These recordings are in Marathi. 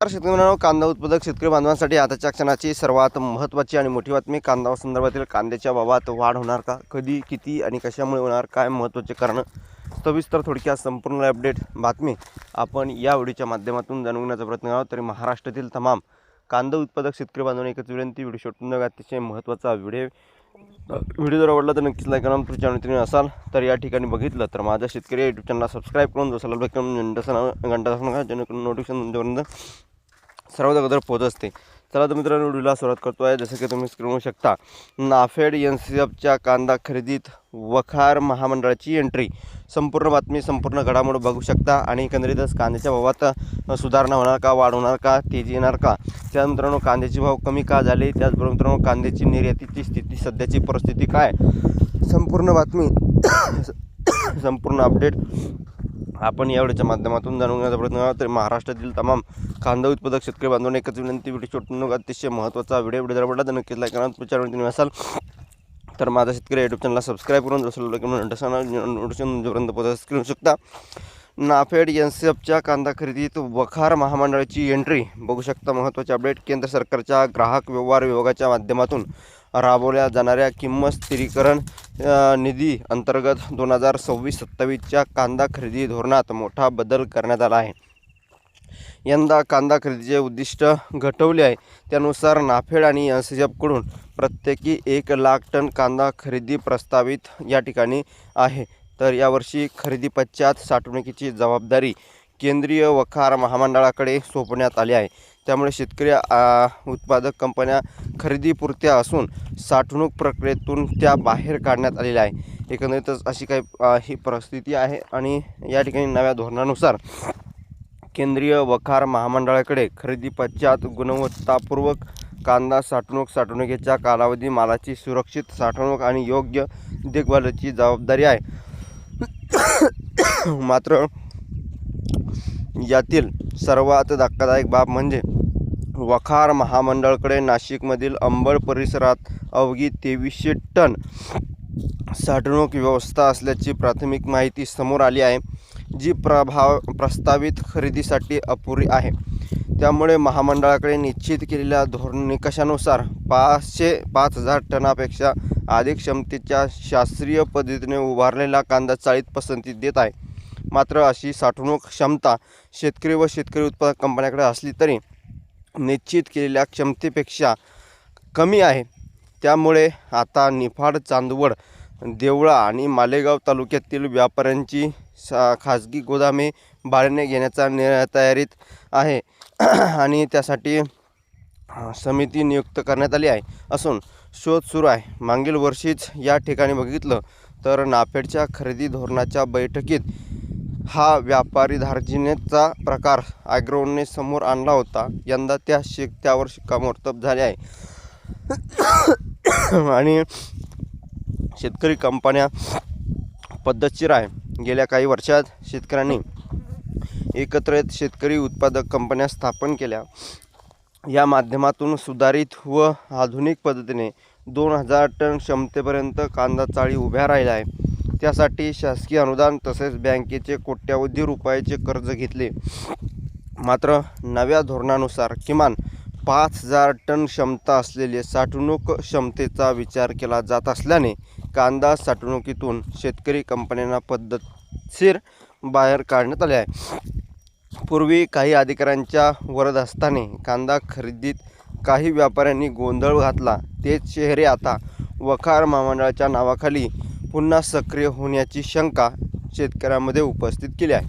शेतकरी कांदा उत्पादक शेतकरी बांधवांसाठी आताच्या क्षणाची सर्वात महत्त्वाची आणि मोठी बातमी. कांदा संदर्भातील कांद्याच्या भावात वाढ होणार का, कधी, किती आणि कशामुळे होणार, काय महत्त्वाचे कारण, सविस्तर थोडक्यात संपूर्ण अपडेट बातमी आपण या व्हिडिओच्या माध्यमातून जाणून घेण्याचा प्रयत्न करावा. तरी महाराष्ट्रातील तमाम कांदा उत्पादक शेतकरी बांधवांनी एकच विनंती, व्हिडिओ शेवटून अतिशय महत्त्वाचा व्हिडिओ जर आवडला तर नक्कीच लाईक करा. तुमच्या चॅनल असाल तर या ठिकाणी बघितलं तर माझ्या शेतकरी यूट्यूब चॅनलला सबस्क्राईब करून घंटा जेणेकरून नोटिफिकेशन तुमच्यापर्यंत सर्वात अगोदर पोहोचत असते. चला तर मित्रांनो, व्हिडिओला सुरुवात करतो आहे. जसं की तुम्ही स्क्रीनवर शकता, नाफेड NCFच्या कांदा खरेदीत वखार महामंडळाची एंट्री. संपूर्ण बातमी, संपूर्ण घडामोड बघू शकता. आणि एकंदरीतच कांद्याच्या भावात सुधारणा होणार का, वाढ होणार का, तेजी येणार का, त्या मित्रांनो कांद्याचे भाव कमी का झाले, त्याचबरोबर मित्रांनो कांद्याची निर्यातीची स्थिती, सध्याची परिस्थिती काय, संपूर्ण बातमी संपूर्ण अपडेट आपण या व्हिडिओच्या माध्यमातून जाणून घेण्याचा प्रयत्न करा. तर महाराष्ट्रातील तमाम कांदा उत्पादक शेतकरी बांधवांना एकच विनंती, व्हिडिओ छोटून अतिशय महत्त्वाचा व्हिडिओ जर आवडला तर नक्कीच लाईक करा. चॅनल असाल तर माझा शेतकरी यूट्यूब चॅनलला सबस्क्राईब करून नोटिफिकेशन जोपर्यंत पोहोचत करू शकता. नाफेड NCFच्या कांदा खरेदीत वखार महामंडळाची एंट्री बघू शकता. महत्त्वाचे अपडेट. केंद्र सरकारच्या ग्राहक व्यवहार विभागाच्या माध्यमातून राबवल्या जाणाऱ्या किंमत स्थिरीकरण निधी अंतर्गत 2026-27च्या कांदा खरेदी धोरणात मोठा बदल करण्यात आला आहे. यंदा कांदा खरेदीचे उद्दिष्ट घटवले आहे. त्यानुसार नाफेड आणि NCFकडून प्रत्येकी 1 लाख टन कांदा खरेदी प्रस्तावित या ठिकाणी आहे. तर यावर्षी खरेदी पश्चात साठवणुकीची जबाबदारी केंद्रीय वखार महामंडळाकडे सोपवण्यात आली आहे. त्यामुळे शेतकरी उत्पादक कंपन्या खरेदीपुरत्या असून साठवणूक प्रक्रियेतून त्या बाहेर काढण्यात आलेल्या आहे. एकंदरीतच अशी काही ही परिस्थिती आहे. आणि या ठिकाणी नव्या धोरणानुसार केंद्रीय वखार महामंडळाकडे खरेदी पश्चात गुणवत्तापूर्वक कांदा साठवणुकीच्या कालावधी, मालाची सुरक्षित साठवणूक आणि योग्य देखभालीची जबाबदारी आहे. मात्र यातील सर्वात धक्कादायक बाब म्हणजे वखार महामंडळाकडे नाशिकमधील अंबड परिसरात अवघी 2300 टन साठवणूक व्यवस्था असल्याची प्राथमिक माहिती समोर आली आहे, जी प्रस्तावित खरेदीसाठी अपुरी आहे. त्यामुळे महामंडळाकडे निश्चित केलेल्या निकषानुसार 5,000 टनापेक्षा अधिक क्षमतेच्या शास्त्रीय पद्धतीने उभारलेला कांदा चाळीत पसंती देत आहे. मात्र अशी साठवणूक क्षमता शेतकरी व शेतकरी उत्पादक कंपन्याकडे असली तरी निश्चित केलेल्या क्षमतेपेक्षा कमी आहे. त्यामुळे आता निफाड, चांदवड, देवळा आणि मालेगाव तालुक्यातील व्यापाऱ्यांची खाजगी गोदामे भाड्याने घेण्याच्या तयारीत आहे. आणि त्यासाठी समिती नियुक्त करण्यात आली आहे असून शोध सुरू आहे. मागील वर्षीच या ठिकाणी बघितलं तर नाफेडच्या खरेदी धोरणाच्या बैठकीत हा व्यापारी धार्जिनेचा प्रकार ॲग्रोने समोर आणला होता. यंदा त्यावर शिक्कामोर्तब झाले आहे. आणि शेतकरी कंपन्या पद्धतशीर आहे. गेल्या काही वर्षात शेतकऱ्यांनी एकत्रित शेतकरी उत्पादक कंपन्या स्थापन केल्या. या माध्यमातून सुधारित व आधुनिक पद्धतीने 2000 टन क्षमतेपर्यंत कांदा चाळी उभ्या राहिल्या आहे. त्यासाठी शासकीय अनुदान तसेच बँकेचे कोट्यावधी रुपयाचे कर्ज घेतले. मात्र नव्या धोरणानुसार किमान 5,000 टन क्षमता असलेले साठवणूक क्षमतेचा विचार केला जात असल्याने कांदा साठवणुकीतून शेतकरी कंपन्यांना पद्धतशीर बाहेर काढण्यात आले आहे. पूर्वी काही अधिकाऱ्यांच्या वरदहस्ताने कांदा खरेदीत काही व्यापाऱ्यांनी गोंधळ घातला. तेच चेहरे आता वखार महामंडळाच्या नावाखाली पुन्हा सक्रिय होण्याची शंका शेतकऱ्यांमध्ये उपस्थित केली आहे.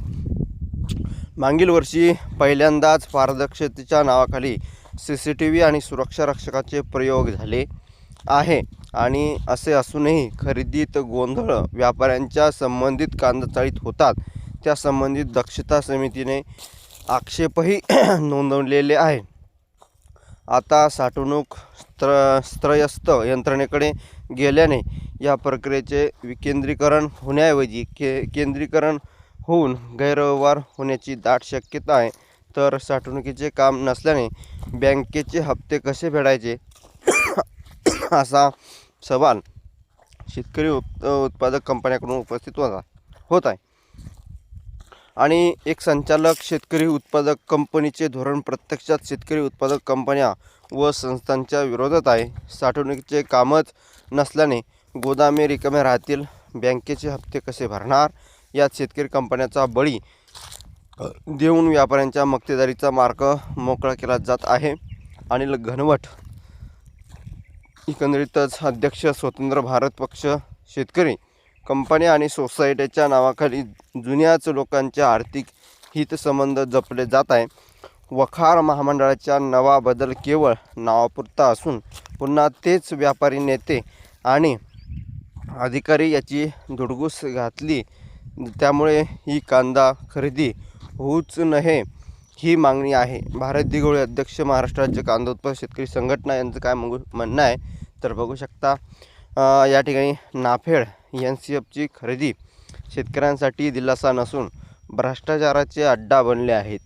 मागील वर्षी पहिल्यांदाच पारदर्शकतेच्या नावाखाली CCTV आणि सुरक्षा रक्षकाचे प्रयोग झाले आहे. आणि असे असूनही खरेदीत गोंधळ व्यापाऱ्यांच्या संबंधित कांदा चाळीत होतात. त्या संबंधित दक्षता समितीने आक्षेपही नोंदवलेले आहे. आता साठवणूक त्रयस्थ यंत्रणेकडे गेल्याने या प्रक्रियेचे विकेंद्रीकरण होण्याऐवजी केंद्रीकरण होऊन गैरव्यवहार होण्याची दाट शक्यता आहे. तर साठवणुकीचे काम नसल्याने बँकेचे हप्ते कसे फेडायचे असा सवाल शेतकरी उत्पादक कंपन्यांकडून उपस्थित होत आहे. आणि एक संचालक शेतकरी उत्पादक कंपनीचे धोरण प्रत्यक्षात शेतकरी उत्पादक कंपन्या व संस्थांच्या विरोधात आहे. साठवणुकीचे कामच नसल्याने गोदामे रिकामे राहतील. बँकेचे हप्ते कसे भरणार? यात शेतकरी कंपन्याचा बळी देऊन व्यापाऱ्यांच्या मक्तेदारीचा मार्ग मोकळा केला जात आहे. अनिल घनवट एकंदरीतच अध्यक्ष स्वतंत्र भारत पक्ष शेतकरी कंपन्या आणि सोसायटीच्या नावाखाली जुन्याच लोकांचे आर्थिक हितसंबंध जपले जात आहे. वखार महामंडळाचा नवा बदल केवळ नावापुरता असून पुन्हा तेच व्यापारी नेते आणि अधिकारी याची धुडगूस घातली. त्यामुळे ही कांदा खरेदी होऊच नये ही मागणी आहे. भारत दिघोळे अध्यक्ष महाराष्ट्र राज्य कांदा उत्पादक शेतकरी संघटना यांचं काय म्हणणं आहे तर बघू शकता. या ठिकाणी नाफेड NCFची खरेदी शेतकऱ्यांसाठी दिलासा नसून भ्रष्टाचाराचे अड्डा बनले आहेत.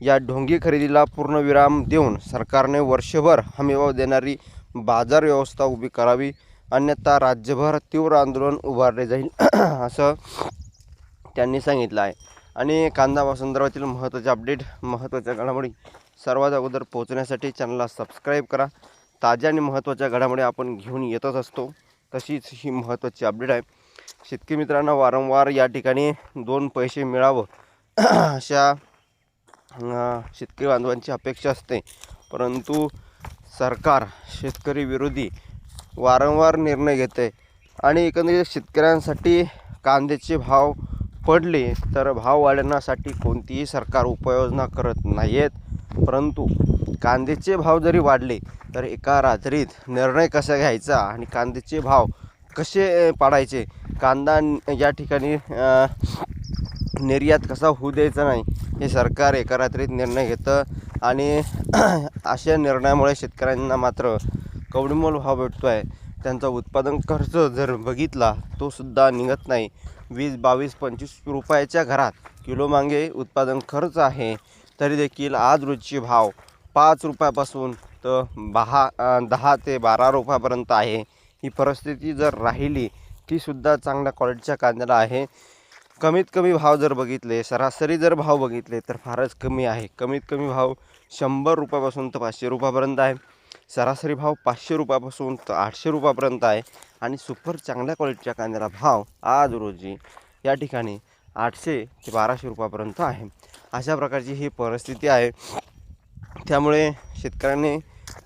या ढोंगी खरेदीला पूर्णविराम देऊन सरकारने वर्षभर हमीभाव देणारी बाजार व्यवस्था उभी करावी, अन्यथा राज्यभर तीव्र आंदोलन उभारले जाईल असं त्यांनी सांगितलं आहे. आणि कांदा संदर्भातील महत्त्वाचे अपडेट, महत्त्वाच्या घडामोडी सर्वात अगोदर पोहोचण्यासाठी चॅनलला सबस्क्राईब करा. ताज्या आणि महत्त्वाच्या घडामोडी आपण घेऊन येतच असतो. तशीच ही महत्त्वाची अपडेट आहे. शेतकरी मित्रांनो, वारंवार या ठिकाणी 2 पैसे मिळावं अशा शेतकरी बांधवांची अपेक्षा असते, परंतु सरकार शेतकरी विरोधी वारंवार निर्णय घेते आणि एकंदरीत शेतकऱ्यांसाठी कांद्याचे भाव पडले तर भाव वाढवण्यासाठी कोणतीही सरकार उपाययोजना करत नाही आहेत. परंतु कांद्याचे भाव जरी वाढले तर एका रात्रीत निर्णय कसा घ्यायचा आणि कांद्याचे भाव कसे पाडायचे, कांदा या ठिकाणी निर्यात कसा होऊ द्यायचा नाही, हे सरकार एका रात्रीत निर्णय घेतं. आणि अशा निर्णयामुळे शेतकऱ्यांना मात्र कवडीमोल भाव भेटतो आहे. त्यांचा उत्पादन खर्च जर बघितला तो सुद्धा निघत नाही. 20, 22, 25 रुपयाच्या घरात किलो मागे उत्पादन खर्च आहे, तरी देखील आज रोजचे भाव 5 रुपयापासून तर 10 ते 12 रुपयापर्यंत आहे. ही परिस्थिती जर राहिली तीसुद्धा चांगल्या क्वालिटीच्या कांद्याला आहे. कमीत कमी भाव जर बघितले, सरासरी जर भाव बघितले तर फारच कमी आहे. कमीत कमी भाव 100 रुपयापासून तर 500 रुपयापर्यंत आहे. सरासरी भाव 500 रुपयापासून तर 800 रुपयापर्यंत आहे. आणि सुपर चांगल्या क्वालिटीच्या कांद्याला भाव आज रोजी या ठिकाणी 800 ते 1200 रुपयापर्यंत आहे. अशा प्रकारची ही परिस्थिती आहे. त्यामुळे शेतकऱ्यांनी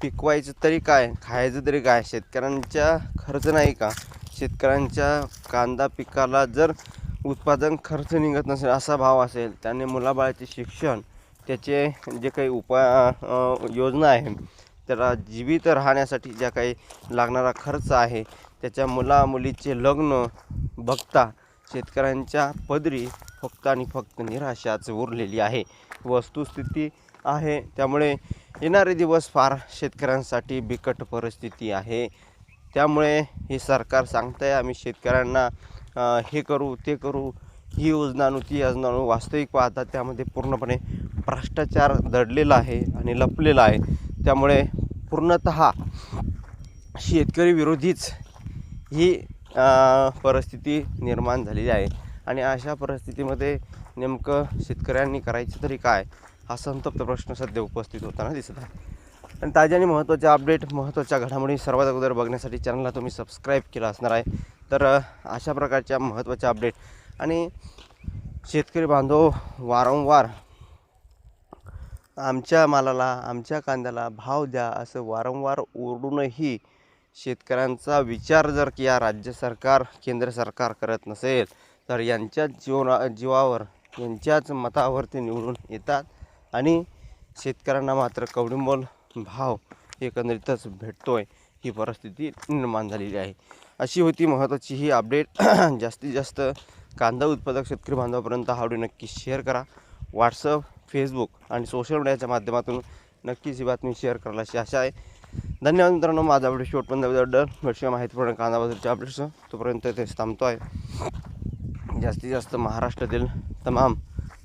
पिकवायचं तरी काय, खायचं तरी काय? शेतकऱ्यांचा खर्च नाही का? शेतकऱ्यांच्या कांदा पिकाला जर उत्पादन खर्च निघत नसेल, असा भाव असेल, त्याने मुलाबाळाचे शिक्षण, त्याचे जे काही योजना आहे, त्याला जीवित राहण्यासाठी ज्या काही लागणारा खर्च आहे, त्याच्या मुलामुलीचे लग्न बघता शेतकऱ्यांच्या पदरी फक्त आणि फक्त निराशाच उरलेली आहे, वस्तुस्थिती आहे. त्यामुळे येणारे दिवस फार शेतकऱ्यांसाठी बिकट परिस्थिती आहे. त्यामुळे हे सरकार सांगतं आहे आम्ही शेतकऱ्यांना हे करू ते करू, ही योजना आणू ती योजना आणू. वास्तविक पाहता त्यामध्ये पूर्णपणे भ्रष्टाचार दडलेला आहे आणि लपलेला आहे. त्यामुळे पूर्णतः शेतकरी विरोधीच ही परिस्थिती निर्माण झालेली आहे. आणि अशा परिस्थितीमध्ये नेमकं शेतकऱ्यांनी करायचं तरी काय, हा संतप्त प्रश्न सध्या उपस्थित होताना दिसत आहे. आणि ताज्या आणि महत्त्वाच्या अपडेट, महत्त्वाच्या घडामोडी सर्वात अगोदर बघण्यासाठी चॅनलला तुम्ही सबस्क्राईब केला असणार आहे. तर अशा प्रकारच्या महत्त्वाच्या अपडेट आणि शेतकरी बांधव वारंवार आमच्या मालाला, आमच्या कांद्याला भाव द्या असं वारंवार ओरडूनही शेतकऱ्यांचा विचार जर या राज्य सरकार, केंद्र सरकार करत नसेल तर यांच्याच जीवावर, यांच्याच मतावरती निवडून येतात आणि शेतकऱ्यांना मात्र कवडीमोल भाव एकंदरीतच भेटतो आहे. ही परिस्थिती निर्माण झालेली आहे. अशी होती महत्त्वाची ही अपडेट. जास्तीत जास्त कांदा उत्पादक शेतकरी बांधवापर्यंत हा व्हिडिओ नक्की शेअर करा. व्हॉट्सअप, फेसबुक आणि सोशल मीडियाच्या माध्यमातून नक्कीच ही बातमी शेअर करायला अशी आशा आहे. धन्यवाद मित्रांनो. माझा व्हिडिओ शेवटपर्यंत भेटूया माहितीपूर्ण कांदाबद्दलच्या अपडेट्स. तोपर्यंत तेच थांबतो आहे. जास्तीत जास्त महाराष्ट्रातील तमाम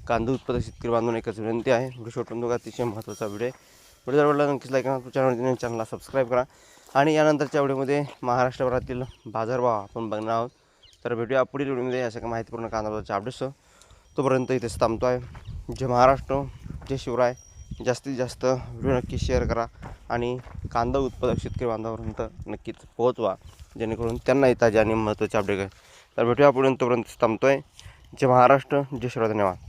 कांदा उत्पादक शेतकरी बांधवांना एकच विनंती आहे, व्हिडिओ शेवटपर्यंत अतिशय महत्त्वाचा व्हिडिओ जर आवडला नक्कीच लाईक करा, चॅनलला सबस्क्राईब करा. आणि यानंतरच्या व्हिडिओमध्ये महाराष्ट्रभरातील बाजारभाव आपण बघणार आहोत. तर भेटूया पुढील व्हिडिओमध्ये अशा काही माहितीपूर्ण कांदाबद्दलच्या अपडेट्स. तोपर्यंत इथेच थांबतो आहे. जय महाराष्ट्र, जय शिवराय. जास्तीत जास्त व्हिडिओ नक्की शेअर करा आणि कांदा उत्पादक शेतकरी बांधवापर्यंत नक्कीच पोहोचवा, जेणेकरून त्यांनाही ताजे आणि महत्त्वाचे अपडेट आहे. तर भेटूया पुढे, तोपर्यंत थांबतो आहे. जय महाराष्ट्र, जय शिवराय. धन्यवाद.